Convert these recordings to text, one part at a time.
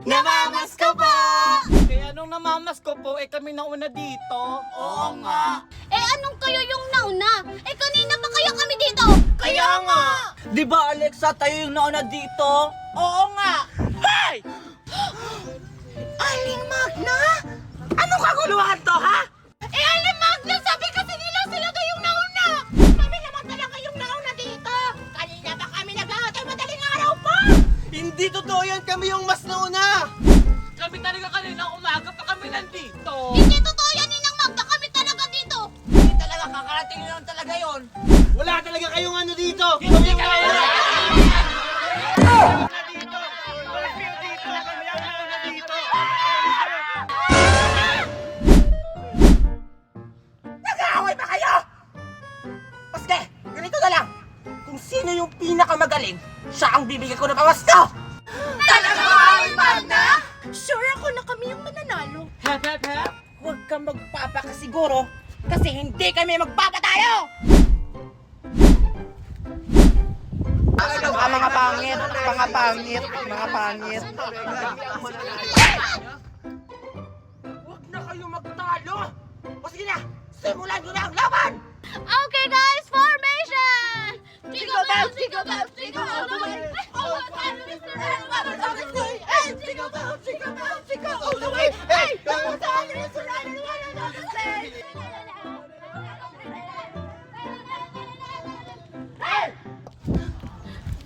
Namamasko po! Kaya nung namamasko po, kami nauna dito. Oo nga! Anong kayo yung nauna? Kanina pa kayo kami dito! Kaya nga! Di ba, Alexa, tayo yung nauna dito? Oo nga! Hey! Aling Magna? Anong kaguluhan to, ha? Aling Magna, sabi kasi nila sila daw yung nauna! Kami naman talaga yung nauna dito! Kanina pa kami nag-aatay madaling araw pa! Hindi totoo yan, kami yung mas nauna! Kami talaga kanina umaga pa kami nandito. Hindi totoo yan, Ninang Magda, kami talaga dito! Hindi talaga kakarating lang talaga yon. Wala talaga kayong ano dito. Hindi kami Nag-aaway ba kayo? Paske, ganito na lang. Kung sino yung pinakamagaling, siya ang bibigyan ko ng pamasko! Talaga ba, Aling Magna? Sure ako na kami yung mananalo. Hep, hep, hep. Huwag kang magpapakasiguro kasi hindi kami magpapatayo! Mga pangit, mga pangit, mga pangit. Huwag na kayo magtalo! O sige na, simulan nyo na ang laban! Okay guys, formation! Jingle bells, jingle bells, jingle all the way! Oh, what time is the red weather coming through? Hey, jingle bells, jingle all the way! Hey, what time is the red weather coming through?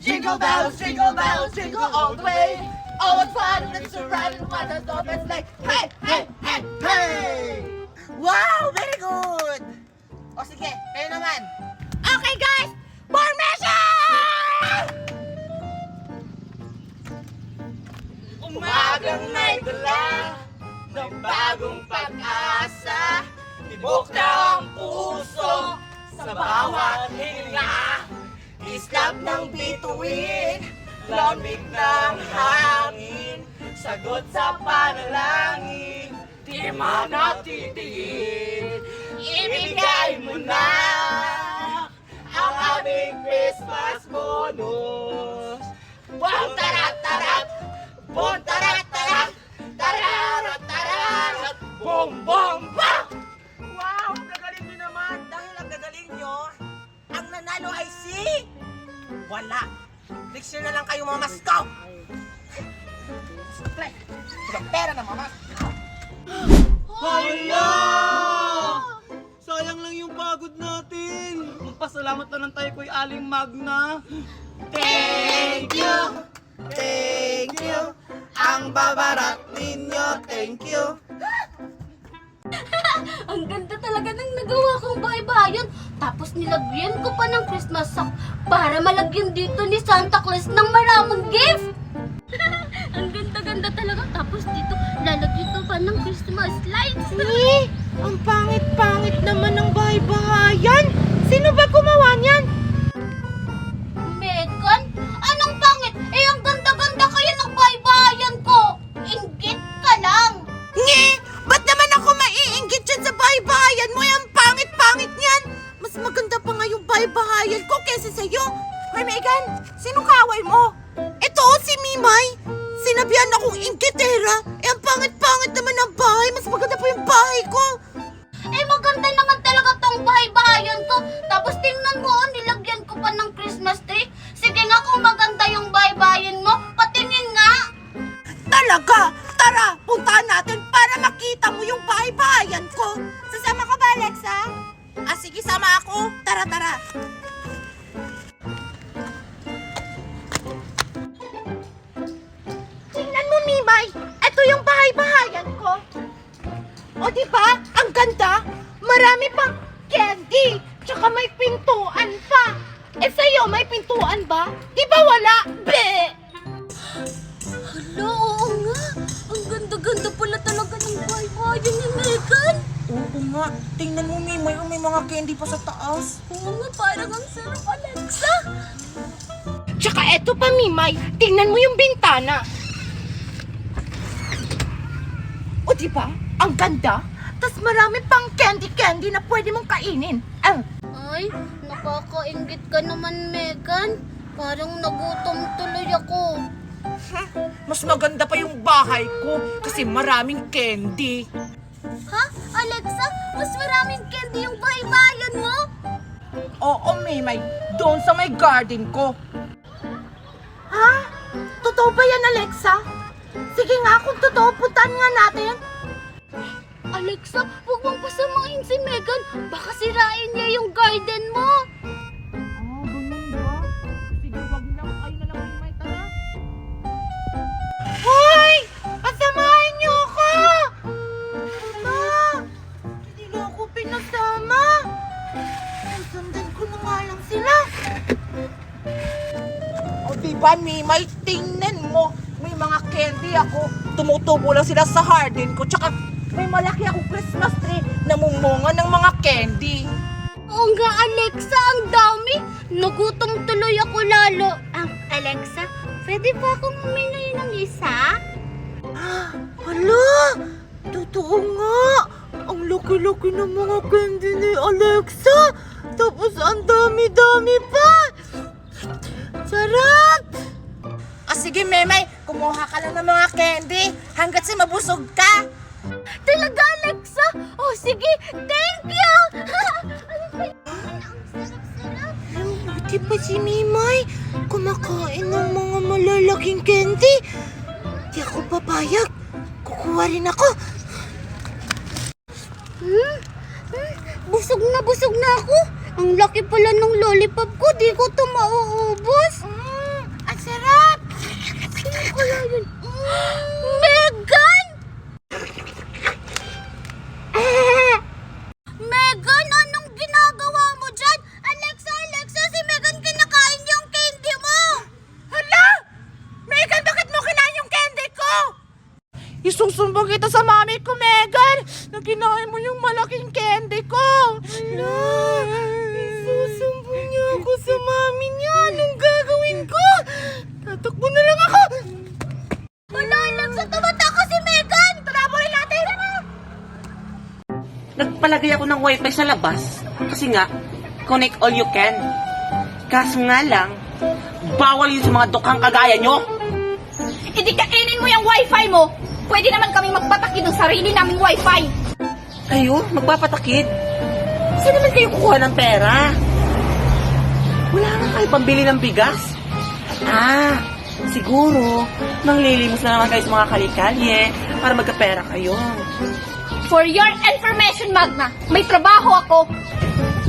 Jingle bells, jingle all the way! Oh, what fun it is to ride in one of those sleigh! Hey, hey, hey, hey! Wow, very good! O sige, kayo naman. Okay guys, formation! Umagang may dala ng bagong pag-asa. Tibok na ang puso sa bawat hininga. Islap ng bituin, lamig ng hangin. Sagot sa panalangin, di man natitigil. Ibigay mo na ang aming Christmas bonus. Bong tarat tarat, bong tarat tarat, tararat tararat, bong bong bong! Wow, gagaling nyo naman. Dahil ang gagaling nyo, ang nanalo ay si... Wala. Next year na lang kayo mga masko. Play. Ibang pera na mga masko. Hala! Sayang lang yung pagod natin. Magpasalamat na lang tayo kay Aling Magna. Thank you! Thank you! Ang babarat ninyo, thank you! Ang ganda talaga ng nagawa kong bahay-bahayan. Tapos nilagyan ko pa ng Christmas sock para malagyan dito ni Santa Claus ng maraming gift. Ang ganda-ganda talaga. Tapos dito, lalagyan ko pa ng Christmas lights. Ang pangit-pangit naman ng bahay-bahayan! Sino ba gumawa niyan? Megan, anong pangit? Ang ganda-ganda kaya ng bahay-bahayan ko. Inggit ka lang. Nge! Ba't naman ako maiinggit dyan sa bahay-bahayan mo? Ang pangit-pangit niyan! Mas maganda pa nga yung bahay-bahayan ko kesa sa'yo. Hoy, Megan! Sino kaway mo? Ito, si Mimay! Sinabihan akong inggitera. Ang pangit-pangit naman ng bahay. Mas maganda pa yung bahay ko. Maganda naman talaga tong bahay-bahayan ko. Tapos tingnan mo, nilagyan ko pa ng Christmas tree. Sige nga kung maganda yung bahay-bahayan mo, patingin nga. Talaga? Tara, puntahan natin para makita mo yung bahay-bahayan ko. Sasama ka ba, Alexa? Sige, sama ako. Tara, tara. Tingnan mo, Mimay. Ito yung bahay-bahayan ko. O, di ba? Ang ganda. Marami pang candy. Tsaka may pintuan pa. Sa'yo, may pintuan ba? Di ba wala? Be! Hala, oo nga. Ang ganda-ganda pala talaga ng bahay-bahayan ni Megan. Oo nga. Tingnan mo, Mimay. May mga candy pa sa taas. Oo nga, parang ang sarap, Alexa. Tsaka eto pa, Mimay. Tingnan mo yung bintana. O, di ba? Ang ganda. Tas marami pang candy na pwede mong kainin. Ay, nakakaingit ka naman, Megan. Parang nagutom tuloy ako. Mas maganda pa yung bahay ko kasi maraming candy. Ha? Alexa, mas maraming candy yung baybayan mo? Oo, Maymay. Doon sa may garden ko. Ha? Totoo ba yan, Alexa? Sige nga, kung totoo, puntahan nga natin. Alexa, huwag mong pasamahin si Megan. Baka sirain niya yung garden mo. Ganun ba? Sige, wag lang. Ay na lang, Maymay. Tara. Hoy! Pasamahin niyo ako! Ma! Hindi na ako pinasama. Sundan ko na nga lang sila. O diba, Mimay? Tingnan mo. May mga candy ako. Tumutubo lang sila sa garden ko. Tsaka may malaki akong Christmas tree na mumunga ng mga candy. Oo nga, Alexa, ang dami. Nagutom tuloy ako lalo. Alexa, pwede ba akong humingi ng isa? Hala! Totoo nga! Ang laki-laki ng mga candy ni Alexa! Tapos ang dami-dami pa! Sarap! Sige, Memay. Kumuha ka lang ng mga candy hanggat sa mabusog ka. Talaga, Alexa? Oh, sige. Thank you! Ang sarap-sarap. Buti pa si Memay. Kumakain ng mga malalaking candy. Di ako papayag. Kukuha rin ako. Busog na ako. Ang laki pala ng lollipop ko. Di ko ito mauubos. Ang sarap! Sino kaya yun? Megan! Megan, anong ginagawa mo dyan? Alexa, si Megan kinakain yung candy mo! Hala! Megan, bakit mo kinain yung candy ko? Isusumbong kita sa mami ko, Megan! Na kinain mo yung malaking candy ko! Hala! Isusumbong niya ako sa mami niya! Anong gagawin ko? Tatakbo na lang ako! Wala, Alexa, tumataka si Megan! Taraborin natin! Nagpalagay ako ng wifi sa labas. Kasi nga, connect all you can. Kaso nga lang, bawal yun sa mga dukhang kagaya nyo. Hindi kainin mo yung wifi mo. Pwede naman kami magpatakid ng sarili naming wifi. Kayo, magpapatakid. Saan naman kayo kukuha ng pera? Wala nga kayo pambili ng bigas. Siguro, manglilimos na naman kayo sa mga kalikalye para magkapera kayo. For your information, Magna, may trabaho ako.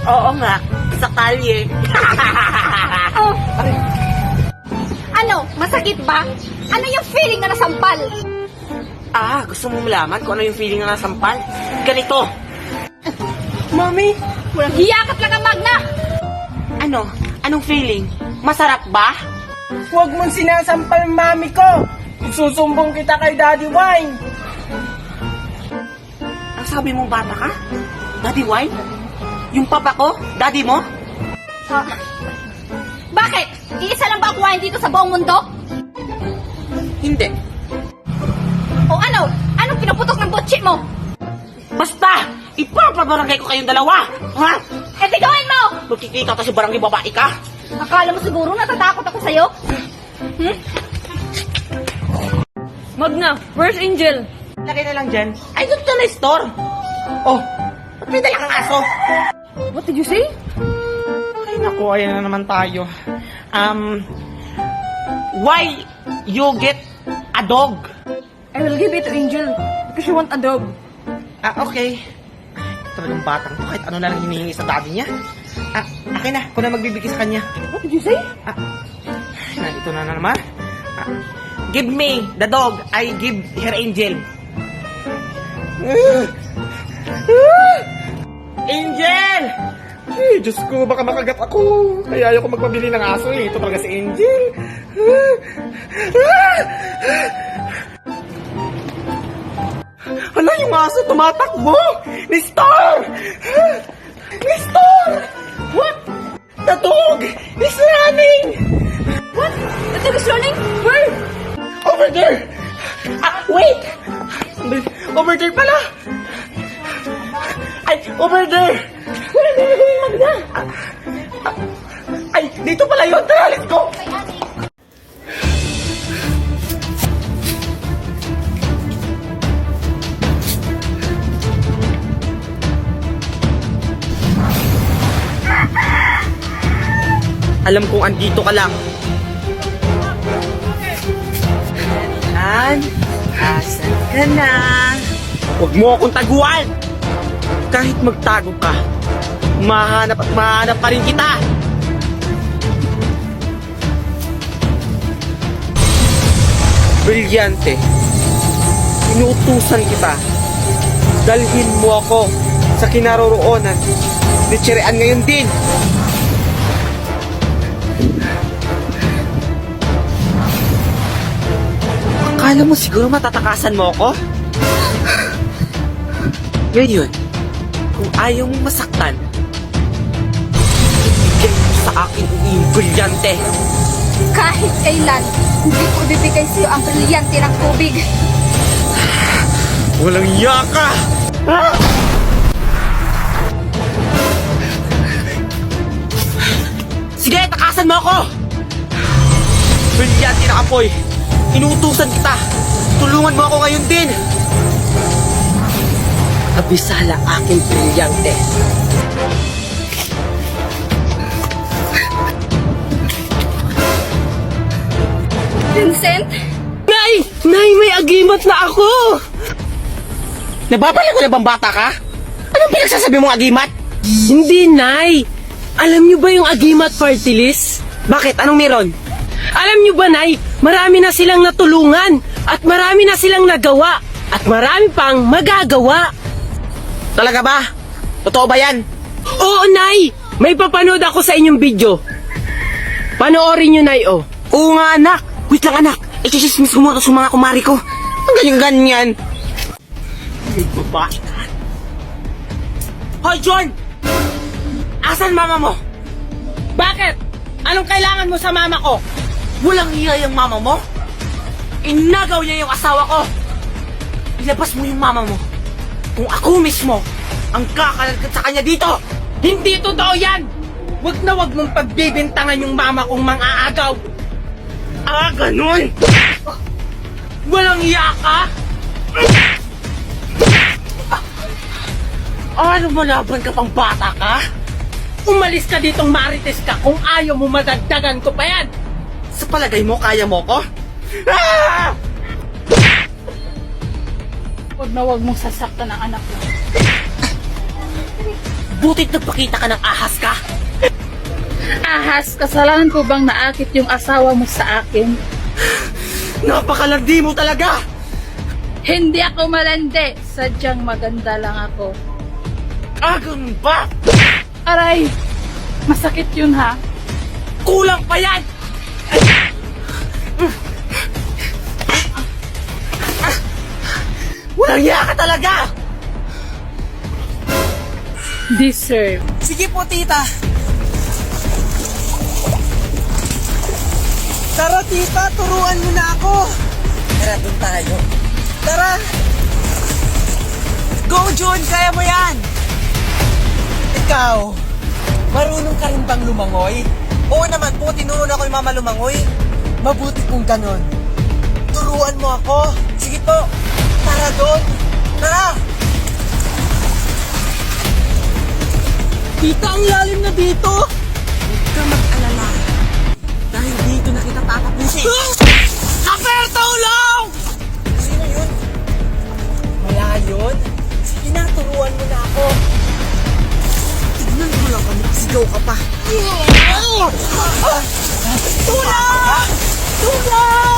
Oo nga, sa kalye. Oh. Ano, masakit ba? Ano yung feeling na nasampal? Gusto mo malaman kung ano yung feeling na nasampal? Ganito. Mami, Walang hiyakap lang ang Magna. ano? Anong feeling? Masarap ba? Huwag mong sinasampal mami ko. Isusumbong kita kay Daddy Wine. Ang sabi mong bata ka? Daddy Wine? Yung papa ko? Daddy mo? Bakit? Iisa lang ba ang kuhain dito sa buong mundo? Hindi. O ano? Anong pinuputok ng butchit mo? Basta! Ipapabarangay ko kayong dalawa! Ha? Eh, di gawin mo! Magkikita ka sa barangay babae ka? Akala mo siguro natatakot ako sa'yo? Magna, where's Angel? Lagay na lang dyan. Ay, doon na store. Oh, ba't may dala kang aso? What did you say? Ay naku, ayan na naman tayo. Why you get a dog? I will give it to Angel because you want a dog. Okay. Talagang batang to, kahit ano na lang hinihingi sa daddy niya. Akin na, ako na magbibigay sa kanya. What did you say? Ito na naman. Give me the dog, I give her Angel. Angel! Ay, Diyos ko, baka makagat ako. Kaya ayoko magpabili ng aso eh. Ito talaga si Angel. Hala, yung aso tumatakbo! Nestor! Nestor! What? The dog is running! What? The dog is running? Where? Over there! Wait! Over there pala! Ay, over there! Wala na yung Magna! Ay, dito pala yun! Tara, let's go! alam kong andito ka lang. Yan, asan ka na? Huwag mo akong taguan! Kahit magtago ka, mahanap at mahanap pa rin kita! Brilyante, inuutusan kita. Dalhin mo ako sa kinaroroonan ni Cherean ngayon din. Akala mo siguro matatakasan mo ako? Ngayon, kung ayaw mong masaktan, ibigay mo sa akin yung brilyante. Kahit kailan, hindi ko ibibigay sa'yo ang brilyante ng tubig. Walang iya ka! Sige, takasan mo ako! Brilyante na kapoy! Inuutusan kita! Tulungan mo ako ngayon din! Abisala aking brilyante! Vincent? Nay! Nay, may agimat na ako! Nababalik ko na bang bata ka? Anong pinagsasabi mong agimat? Hindi, Nay. Alam niyo ba yung Agimat Party List? Bakit? Anong meron? Alam niyo ba, Nay, marami na silang natulungan at marami na silang nagawa at marami pang magagawa. Talaga ba? Totoo ba yan? Oo, Nay. May papanood ako sa inyong video. Panoorin niyo, Nay, oh. Oo nga, anak. Wait lang, anak. Ikisismis ko muna sa mga kumari ko. Ang ganyan-ganyan. May babae ka. Hoy, John! Asan mama mo? Bakit? Anong kailangan mo sa mama ko? Walang iya yung mama mo? Inagaw niya yung asawa ko. Ilabas mo yung mama mo. Kung ako mismo ang kakalagkat sa kanya dito. Hindi totoo yan! Huwag na huwag mong pagbibintangan yung mama kong mang-aagaw. Ah, ganun? Walang iya ka? Ano mo laban ka pang bata ka? Umalis ka ditong marites ka kung ayaw mo madagdagan ko pa yan. Sa palagay mo, kaya mo ko? Ah! Huwag na huwag mong sasaktan ang anak mo. Butit nagpakita ka ng ahas ka. Ahas, kasalanan ko bang naakit yung asawa mo sa akin? Napakalandi mo talaga. Hindi ako malandi, sadyang maganda lang ako. Ah, ganun ba? Aray, masakit yun ha. Kulang pa yan! Walang iya ka talaga! Deserve. Sige po, tita. Tara, tita, turuan mo na ako. Tara, doon tayo. Tara! Go, Jun! Kaya mo yan! Ikaw, marunong ka rin bang lumangoy? Oo naman po, tinuro na ko yung mama lumangoy. Mabuti kung ganon. Turuan mo ako. Sige po, tara doon. Tara! Tita, ang lalim na dito. Huwag ka mag-alala. Dahil dito na kita tatapusin. Kaper, tulong! Sino yun? Wala yun? Sige na, turuan mo na ako. Tignan mo lang kung sigaw ka pa. Tulong! Tulong!